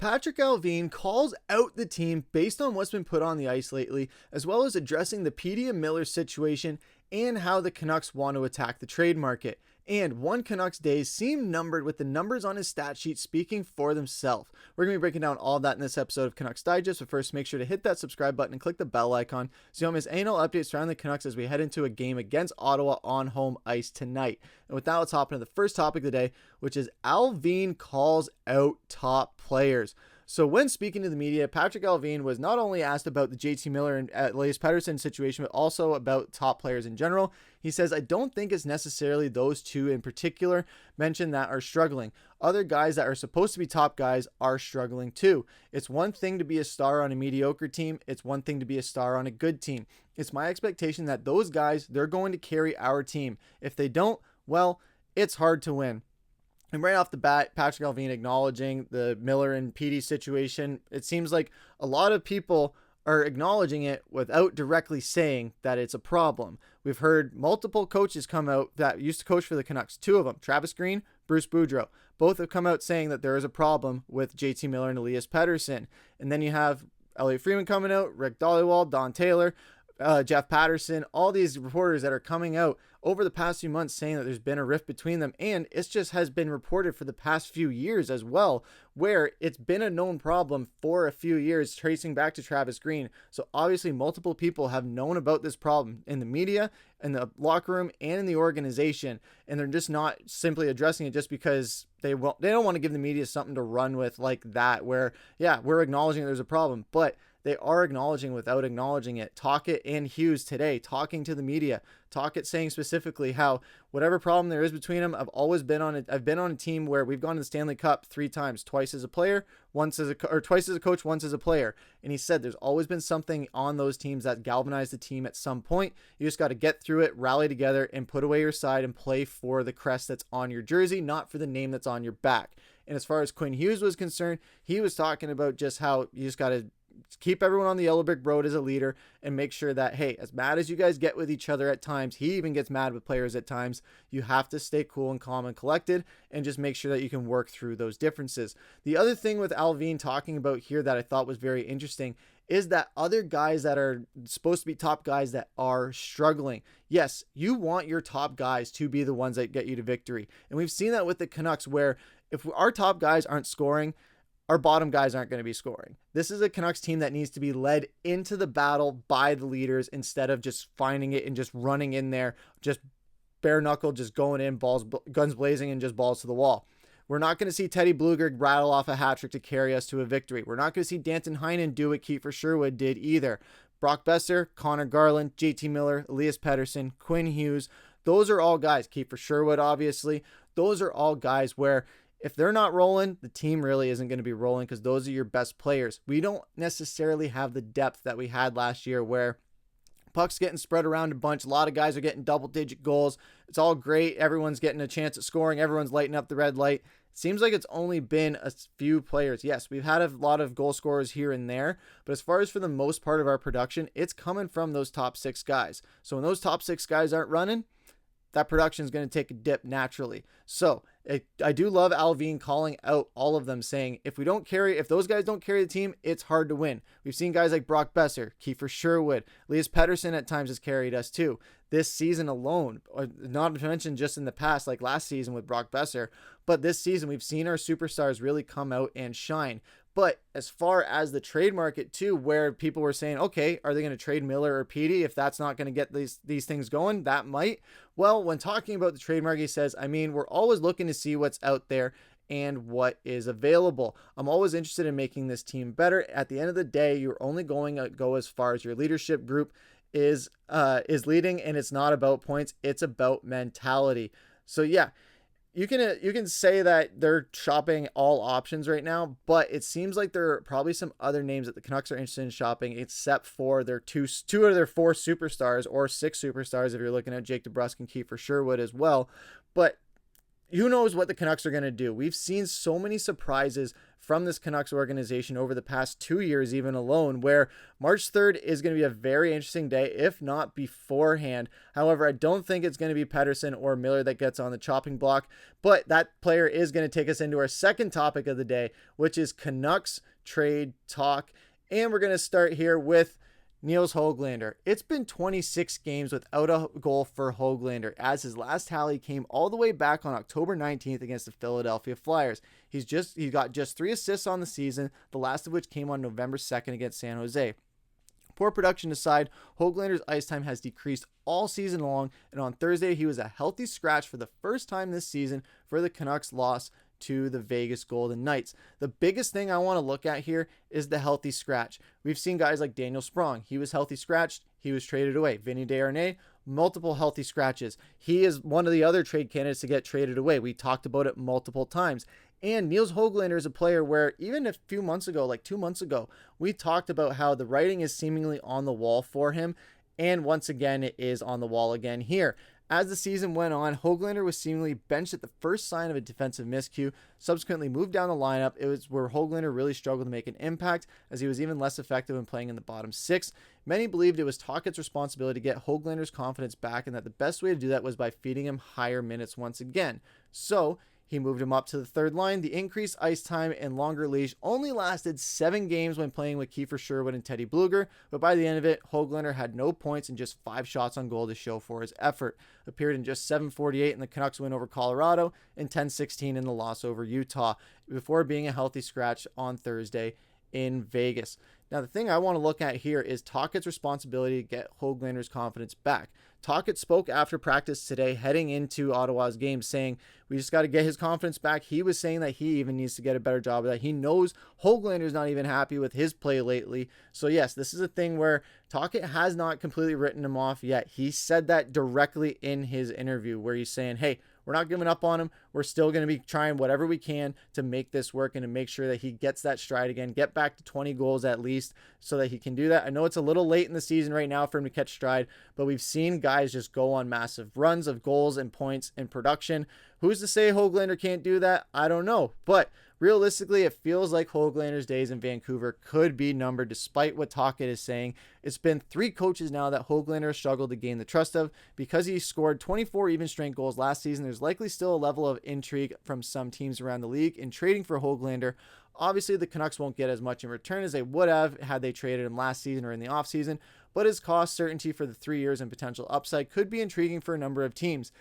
Patrik Allvin calls out the team based on what's been put on the ice lately, as well as addressing the Petey and Miller situation and how the Canucks want to attack the trade market. And one Canucks days seem numbered with the numbers on his stat sheet speaking for themselves. We're going to be breaking down all of that in this episode of Canucks Digest, but first make sure to hit that subscribe button and click the bell icon so you don't miss any updates surrounding the Canucks as we head into a game against Ottawa on home ice tonight. And with that, let's hop into the first topic of the day, which is Allvin calls out top players. So when speaking to the media, Patrik Allvin was not only asked about the JT Miller and Elias Pettersson situation, but also about top players in general. He says, I don't think it's necessarily those two in particular mentioned that are struggling. Other guys that are supposed to be top guys are struggling too. It's one thing to be a star on a mediocre team. It's one thing to be a star on a good team. It's my expectation that those guys, they're going to carry our team. If they don't, well, it's hard to win. And right off the bat, Patrik Allvin acknowledging the Miller and Petey situation. It seems like a lot of people are acknowledging it without directly saying that it's a problem. We've heard multiple coaches come out that used to coach for the Canucks. Two of them, Travis Green, Bruce Boudreau. Both have come out saying that there is a problem with JT Miller and Elias Pettersson. And then you have Elliot Friedman coming out, Rick Dollywall, Don Taylor, Jeff Patterson, all these reporters that are coming out over the past few months saying that there's been a rift between them, and it just has been reported for the past few years as well, where it's been a known problem for a few years, tracing back to Travis Green. So obviously multiple people have known about this problem in the media, in the locker room, and in the organization, and they're just not simply addressing it just because they don't want to give the media something to run with like that, where, yeah, we're acknowledging there's a problem, but they are acknowledging without acknowledging it. Tocchet and Hughes today talking to the media. Tocchet saying specifically how whatever problem there is between them, I've been on a team where we've gone to the Stanley Cup 3 times, twice as a player, twice as a coach, once as a player. And he said there's always been something on those teams that galvanized the team at some point. You just got to get through it, rally together, and put away your side and play for the crest that's on your jersey, not for the name that's on your back. And as far as Quinn Hughes was concerned, he was talking about just how you just got to keep everyone on the yellow brick road as a leader and make sure that, hey, as mad as you guys get with each other at times, he even gets mad with players at times, you have to stay cool and calm and collected and just make sure that you can work through those differences. The other thing with Allvin talking about here that I thought was very interesting is that other guys that are supposed to be top guys that are struggling. Yes, you want your top guys to be the ones that get you to victory. And we've seen that with the Canucks, where if our top guys aren't scoring, our bottom guys aren't going to be scoring. This is a Canucks team that needs to be led into the battle by the leaders instead of just finding it and just running in there, just bare knuckle, just going in, guns blazing, and just balls to the wall. We're not going to see Teddy Blueger rattle off a hat trick to carry us to a victory. We're not going to see Danton Heinen do what Kiefer Sherwood did either. Brock Boeser, Connor Garland, JT Miller, Elias Pettersson, Quinn Hughes, those are all guys. Kiefer Sherwood, obviously. Those are all guys where if they're not rolling, the team really isn't going to be rolling because those are your best players. We don't necessarily have the depth that we had last year where puck's getting spread around a bunch. A lot of guys are getting double-digit goals. It's all great. Everyone's getting a chance at scoring. Everyone's lighting up the red light. It seems like it's only been a few players. Yes, we've had a lot of goal scorers here and there, but as far as for the most part of our production, it's coming from those top 6 guys. So when those top 6 guys aren't running, that production is going to take a dip naturally. So I do love Allvin calling out all of them, saying if those guys don't carry the team, it's hard to win. We've seen guys like Brock Boeser, Kiefer Sherwood, Elias Pettersson at times has carried us too. This season alone, not to mention just in the past, like last season with Brock Boeser, but this season we've seen our superstars really come out and shine. But as far as the trade market too, where people were saying, okay, are they going to trade Miller or Petey if that's not going to get these things going? That might. Well, when talking about the trade market, he says, we're always looking to see what's out there and what is available. I'm always interested in making this team better. At the end of the day, you're only going to go as far as your leadership group is leading, and it's not about points. It's about mentality. So yeah. You can say that they're shopping all options right now, but it seems like there are probably some other names that the Canucks are interested in shopping, except for their two of their 4 superstars or 6 superstars if you're looking at Jake DeBrusk and Kiefer Sherwood as well. But who knows what the Canucks are going to do. We've seen so many surprises from this Canucks organization over the past 2 years, even alone, where March 3rd is going to be a very interesting day, if not beforehand. However, I don't think it's going to be Pettersson or Miller that gets on the chopping block, but that player is going to take us into our second topic of the day, which is Canucks trade talk. And we're going to start here with Nils Höglander. It's been 26 games without a goal for Höglander, as his last tally came all the way back on October 19th against the Philadelphia Flyers. He got just 3 assists on the season, the last of which came on November 2nd against San Jose. Poor production aside, Höglander's ice time has decreased all season long, and on Thursday he was a healthy scratch for the first time this season for the Canucks' loss to the Vegas Golden Knights. The biggest thing I want to look at here is the healthy scratch. We've seen guys like Daniel Sprong. He was healthy scratched. He was traded away. Vinny Desharnais, multiple healthy scratches. He is one of the other trade candidates to get traded away. We talked about it multiple times. And Nils Höglander is a player where even a few months ago, like 2 months ago, we talked about how the writing is seemingly on the wall for him. And once again, it is on the wall again here. As the season went on, Höglander was seemingly benched at the first sign of a defensive miscue, subsequently moved down the lineup. It was where Höglander really struggled to make an impact, as he was even less effective in playing in the bottom 6. Many believed it was Tocchet's responsibility to get Höglander's confidence back, and that the best way to do that was by feeding him higher minutes once again. So he moved him up to the third line. The increased ice time and longer leash only lasted 7 games when playing with Kiefer Sherwood and Teddy Bluger, but by the end of it, Höglander had no points and just 5 shots on goal to show for his effort. Appeared in just 7:48 in the Canucks win over Colorado and 10:16 in the loss over Utah, before being a healthy scratch on Thursday in Vegas. Now, the thing I want to look at here is Tocchet's responsibility to get Höglander's confidence back. Tocchet spoke after practice today, heading into Ottawa's game, saying, we just got to get his confidence back. He was saying that he even needs to get a better job of that. He knows Höglander's not even happy with his play lately. So yes, this is a thing where Tocchet has not completely written him off yet. He said that directly in his interview, where he's saying, hey, we're not giving up on him. We're still going to be trying whatever we can to make this work and to make sure that he gets that stride again, get back to 20 goals at least, so that he can do that. I know it's a little late in the season right now for him to catch stride, but we've seen guys just go on massive runs of goals and points and production. Who's to say Höglander can't do that? I don't know. But realistically, it feels like Höglander's days in Vancouver could be numbered, despite what Tocchet is saying. It's been 3 coaches now that Höglander struggled to gain the trust of. Because he scored 24 even strength goals last season, there's likely still a level of intrigue from some teams around the league in trading for Höglander. Obviously, the Canucks won't get as much in return as they would have had they traded him last season or in the offseason, but his cost certainty for the 3 years and potential upside could be intriguing for a number of teams.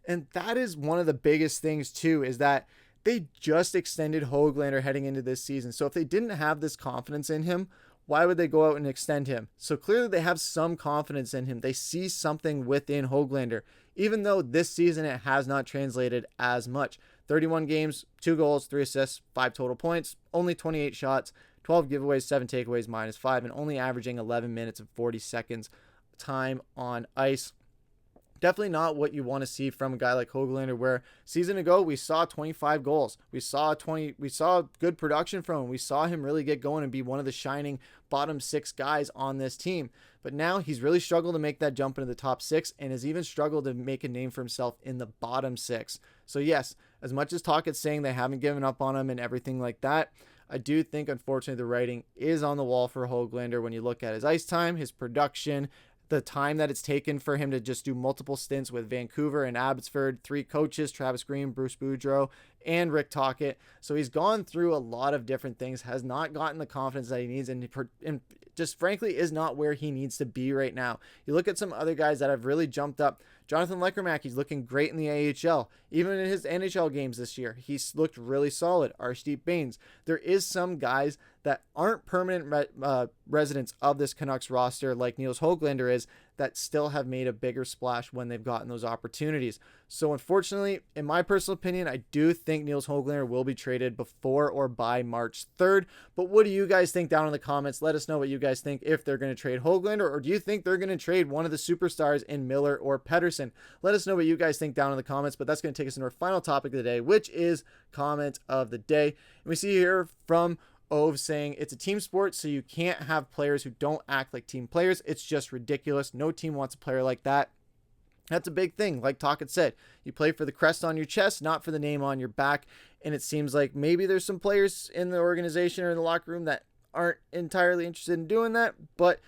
And that is one of the biggest things too, is that they just extended Höglander heading into this season. So if they didn't have this confidence in him, why would they go out and extend him? So clearly they have some confidence in him. They see something within Höglander, even though this season it has not translated as much. 31 games, 2 goals, 3 assists, 5 total points, only 28 shots, 12 giveaways, 7 takeaways, -5, and only averaging 11 minutes and 40 seconds time on ice. Definitely not what you want to see from a guy like Höglander, where season ago we saw 25 goals. We saw good production from him. We saw him really get going and be one of the shining bottom 6 guys on this team. But now he's really struggled to make that jump into the top 6, and has even struggled to make a name for himself in the bottom 6. So yes, as much as Tocchet's saying they haven't given up on him and everything like that, I do think unfortunately the writing is on the wall for Höglander when you look at his ice time, his production, the time that it's taken for him to just do multiple stints with Vancouver and Abbotsford, 3 coaches, Travis Green, Bruce Boudreau, and Rick Tocchet. So he's gone through a lot of different things, has not gotten the confidence that he needs, and just frankly is not where he needs to be right now. You look at some other guys that have really jumped up. Jonathan Lekermack, looking great in the AHL. Even in his NHL games this year, he's looked really solid. Arshdeep Bains. There is some guys that aren't permanent residents of this Canucks roster like Nils Höglander is, that still have made a bigger splash when they've gotten those opportunities. So unfortunately, in my personal opinion, I do think Nils Höglander will be traded before or by March 3rd. But what do you guys think down in the comments? Let us know what you guys think, if they're going to trade Höglander, or do you think they're going to trade one of the superstars in Miller or Pettersson? Let us know what you guys think down in the comments. But that's going to take us into our final topic of the day, which is comment of the day. And we see here from Ove saying it's a team sport, so you can't have players who don't act like team players. It's just ridiculous. No team wants a player like that. That's a big thing. Like Tocchet said, you play for the crest on your chest, not for the name on your back. And it seems like maybe there's some players in the organization or in the locker room that aren't entirely interested in doing that, but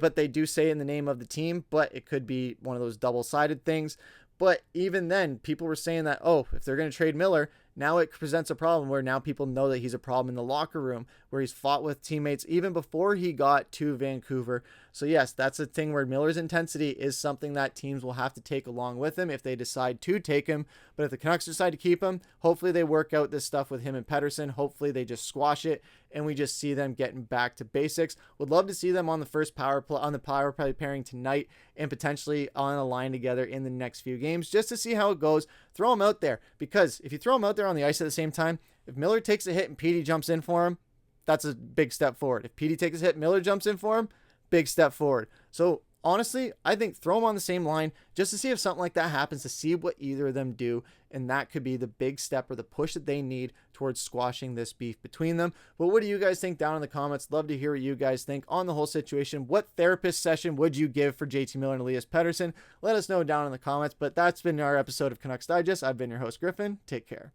but they do say in the name of the team, but it could be one of those double-sided things. But even then, people were saying that, oh, if they're going to trade Miller, now it presents a problem where now people know that he's a problem in the locker room, where he's fought with teammates even before he got to Vancouver. So yes, that's a thing where Miller's intensity is something that teams will have to take along with him if they decide to take him. But if the Canucks decide to keep him, hopefully they work out this stuff with him and Pettersson. Hopefully they just squash it and we just see them getting back to basics. Would love to see them on the first power play pairing tonight and potentially on a line together in the next few games just to see how it goes. Throw them out there, because if you throw them out there on the ice at the same time, if Miller takes a hit and Petey jumps in for him, that's a big step forward. If Petey takes a hit, Miller jumps in for him, big step forward. So honestly, I think throw them on the same line just to see if something like that happens, to see what either of them do. And that could be the big step or the push that they need towards squashing this beef between them. But what do you guys think down in the comments? Love to hear what you guys think on the whole situation. What therapist session would you give for JT Miller and Elias Pettersson? Let us know down in the comments. But that's been our episode of Canucks Digest. I've been your host, Griffen. Take care.